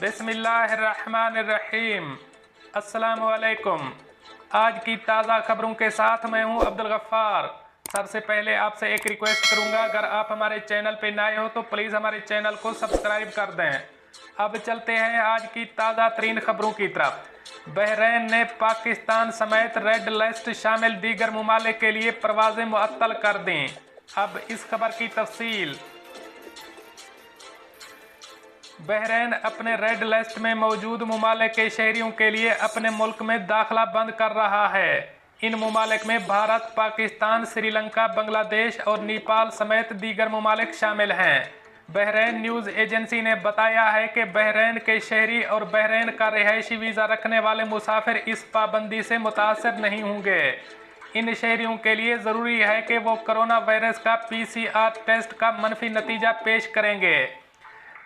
बिस्मिल्लाहिर्रहमानिर्रहीम। अस्सलामुअलैकुम। आज की ताज़ा खबरों के साथ मैं हूं अब्दुल गफ्फार। सबसे पहले आपसे एक रिक्वेस्ट करूंगा, अगर आप हमारे चैनल पर नए हो तो प्लीज़ हमारे चैनल को सब्सक्राइब कर दें। अब चलते हैं आज की ताज़ा तरीन खबरों की तरफ। बहरीन ने पाकिस्तान समेत रेड लिस्ट शामिल दीगर ममालिक के लिए परवाज़ें मुअत्तल कर दी। अब इस खबर की तफसील। बहरीन अपने रेड लिस्ट में मौजूद ममालिक के शहरियों के लिए अपने मुल्क में दाखिला बंद कर रहा है। इन ममालिक में भारत, पाकिस्तान, श्रीलंका, बांग्लादेश और नेपाल समेत दीगर ममालिक शामिल हैं। बहरीन न्यूज़ एजेंसी ने बताया है कि बहरीन के शहरी और बहरीन का रिहायशी वीज़ा रखने वाले मुसाफिर इस पाबंदी से मुतासर नहीं होंगे। इन शहरियों के लिए ज़रूरी है कि वो कोरोना वायरस का PCR टेस्ट का मनफी नतीजा पेश करेंगे।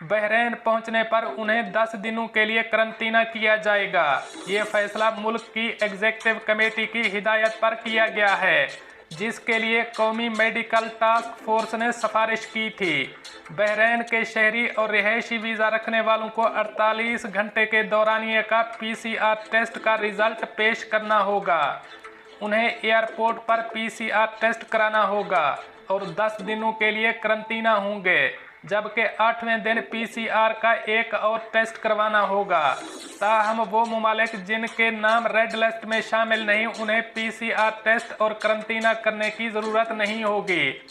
बहरीन पहुंचने पर उन्हें 10 दिनों के लिए करंतना किया जाएगा। ये फैसला मुल्क की एग्जीक्यूटिव कमेटी की हिदायत पर किया गया है, जिसके लिए कौमी मेडिकल टास्क फोर्स ने सिफारिश की थी। बहरीन के शहरी और रिहायशी वीज़ा रखने वालों को 48 घंटे के दौरानिए का PCR टेस्ट का रिजल्ट पेश करना होगा। उन्हें एयरपोर्ट पर PCR टेस्ट कराना होगा और 10 दिनों के लिए करंतना होंगे, जबकि 8वें दिन PCR का एक और टेस्ट करवाना होगा। ताहम वो ममालिक जिनके नाम रेड लिस्ट में शामिल नहीं, उन्हें PCR टेस्ट और करंतना करने की ज़रूरत नहीं होगी।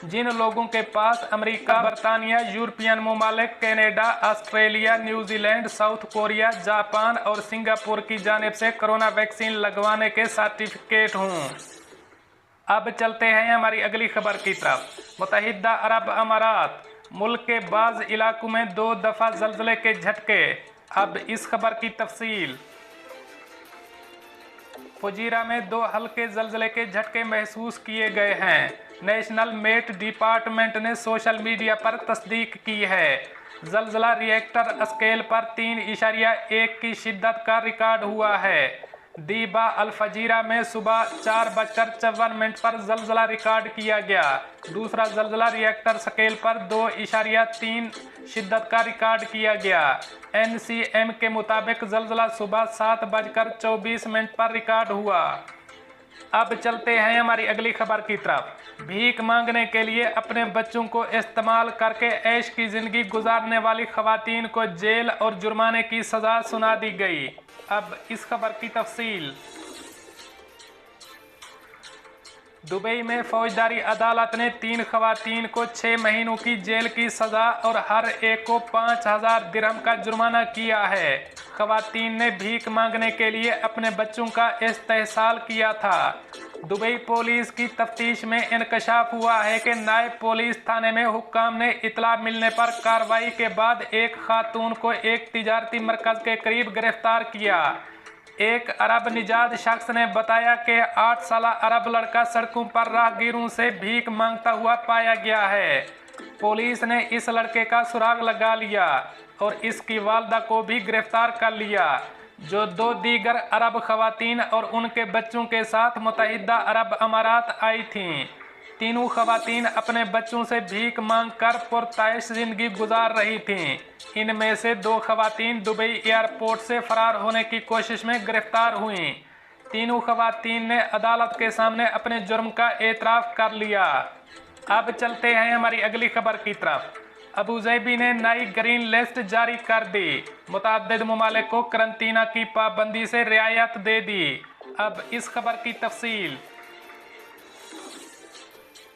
जिन लोगों के पास अमेरिका, बरतानिया, यूरोपियन ममालिक, Canada, Australia, New Zealand, south Korea, Japan और सिंगापुर की जानिब से कोरोना वैक्सीन लगवाने के सर्टिफिकेट हों। अब चलते हैं हमारी अगली खबर की तरफ। मुत्तहिदा अरब अमारात, मुल्क के बाज़ इलाकों में 2 दफ़ा ज़लज़ले के झटके। अब इस खबर की तफसील। फुजीरा में 2 हल्के ज़लज़ले के झटके महसूस किए गए हैं। नेशनल मेट डिपार्टमेंट ने सोशल मीडिया पर तस्दीक की है। ज़लज़ला रिएक्टर स्केल पर 3.1 की शिद्दत का रिकॉर्ड हुआ है। दीबा अल-फजीरा में सुबह 4:54 पर ज़लज़ला रिकॉर्ड किया गया। दूसरा ज़लज़ला रिएक्टर स्केल पर 2.3 शिद्दत का रिकॉर्ड किया गया। NCM के मुताबिक ज़लज़ला सुबह 7:24 पर रिकॉर्ड हुआ। अब चलते हैं हमारी अगली खबर की तरफ। भीख मांगने के लिए अपने बच्चों को इस्तेमाल करके ऐश की ज़िंदगी गुजारने वाली खवातीन को जेल और जुर्माने की सज़ा सुना दी गई। अब इस खबर की तफसील। दुबई में फौजदारी अदालत ने 3 खवातीन को 6 महीनों की जेल की सज़ा और हर एक को 5000 दिरहम का जुर्माना किया है। खवातीन ने भीख मांगने के लिए अपने बच्चों का इस्तेहसाल किया था। दुबई पुलिस की तफ्तीश में इंकशाफ हुआ है कि नायब पुलिस थाने में हुक्काम ने इतला मिलने पर कार्रवाई के बाद एक खातून को एक तिजारती मरकज़ के करीब गिरफ्तार किया। एक अरब निजात शख्स ने बताया कि 8 साला अरब लड़का सड़कों पर राहगीरों से भीख मांगता हुआ पाया गया है। पुलिस ने इस लड़के का सुराग लगा लिया और इसकी वालदा को भी गिरफ्तार कर लिया, जो 2 दीगर अरब खवातीन और उनके बच्चों के साथ मुत्तहिदा अरब अमारात आई थीं। तीनों खवातीन अपने बच्चों से भीख मांगकर पुरताइश जिंदगी गुजार रही थीं। इनमें से 2 खवातीन दुबई एयरपोर्ट से फरार होने की कोशिश में गिरफ्तार हुईं। तीनों खवातीन ने अदालत के सामने अपने जुर्म का एतराफ़ कर लिया। अब चलते हैं हमारी अगली खबर की तरफ। अबूज़ैबी ने नई ग्रीन लिस्ट जारी कर दी। मुतअद्दिद ममालिक को करंतना की पाबंदी से रियायत दे दी। अब इस खबर की तफसील।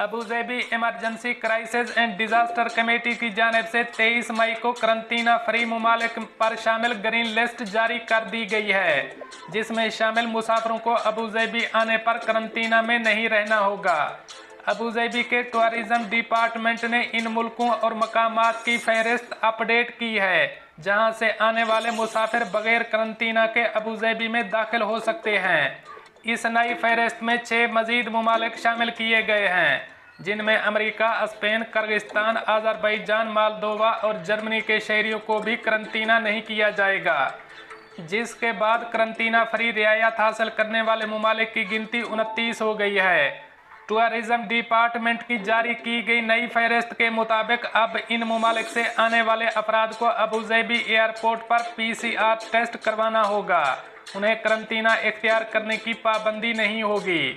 Abu Dhabi emergency crisis and disaster committee की जानिब से 23 मई को करंतना फ्री ममालिक पर शामिल ग्रीन लिस्ट जारी कर दी गई है, जिसमें शामिल मुसाफिरों को अबूज़ैबी आने पर करंतना में नहीं रहना होगा। अबूज़ैबी के टूरिज़्म डिपार्टमेंट ने इन मुल्कों और मकामात की फहरिस्त अपडेट की है, जहां से आने वाले मुसाफिर बगैर करंतना के अबूज़ैबी में दाखिल हो सकते हैं। इस नई फहरिस्त में 6 मजीद ममालिक शामिल किए गए हैं, जिनमें America, Spain, Kyrgyzstan, Azerbaijan, Moldova और जर्मनी के शहरियों को भी करंतना नहीं किया जाएगा, जिसके बाद करंतना फ्री रियायत हासिल करने वाले ममालिक की गिनती 29 हो गई है। टूरिज्म डिपार्टमेंट की जारी की गई नई फहरिस्त के मुताबिक अब इन ममालिक से आने वाले अफराद को अबूधाबी एयरपोर्ट पर PCR टेस्ट करवाना होगा। उन्हें करंतना इख्तियार करने की पाबंदी नहीं होगी।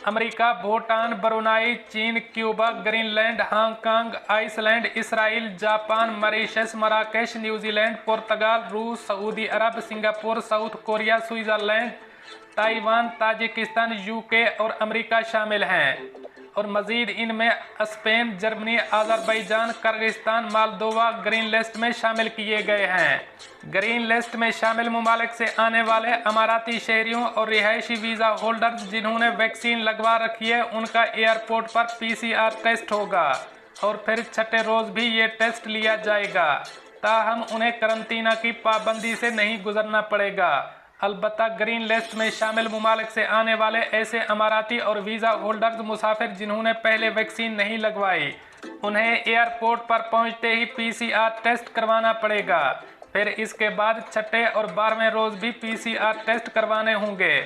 अमेरिका, भूटान, ब्रुनाई, चीन, Cuba, Greenland, Hong Kong, Iceland, Israel, Japan, Mauritius, Marrakesh, New Zealand, पुर्तगाल, रूस, Saudi Arab, Singapore, South Korea, Switzerland, Taiwan, Tajikistan, UK और अमेरिका शामिल हैं और मज़ीद इनमें Spain, Germany, Azerbaijan, Kyrgyzstan, Moldova green list में शामिल किए गए हैं। ग्रीन लिस्ट में शामिल ममालिक से आने वाले अमाराती शहरियों और रिहायशी वीज़ा होल्डर्स जिन्होंने वैक्सीन लगवा रखी है उनका एयरपोर्ट पर PCR टेस्ट होगा और फिर छठे रोज़ भी ये टेस्ट लिया जाएगा। ताहम उन्हें करंतना की पाबंदी से नहीं गुजरना पड़ेगा। अलबत्ता ग्रीन लिस्ट में शामिल ममालिक से आने वाले ऐसे अमाराती और वीज़ा होल्डर्स मुसाफिर जिन्होंने पहले वैक्सीन नहीं लगवाई उन्हें एयरपोर्ट पर पहुंचते ही PCR टेस्ट करवाना पड़ेगा। फिर इसके बाद छठे और 12वें रोज़ भी PCR टेस्ट करवाने होंगे।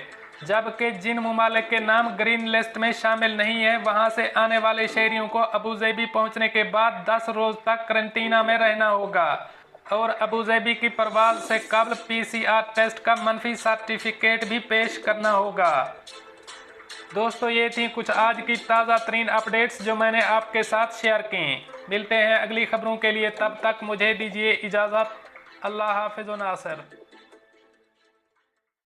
जबकि जिन ममालिक के नाम ग्रीन लिस्ट में शामिल नहीं है वहां से आने वाले शहरियों को अबूधाबी पहुंचने के बाद 10 रोज़ तक करंतना में रहना होगा और अबूधाबी की परवाज़ से कबल PCR टेस्ट का मनफी सर्टिफिकेट भी पेश करना होगा। दोस्तों, ये थी कुछ आज की ताज़ा तरीन अपडेट्स जो मैंने आपके साथ शेयर की। मिलते हैं अगली खबरों के लिए, तब तक मुझे दीजिए इजाज़त। अल्लाह हाफ़िज़ व नासिर।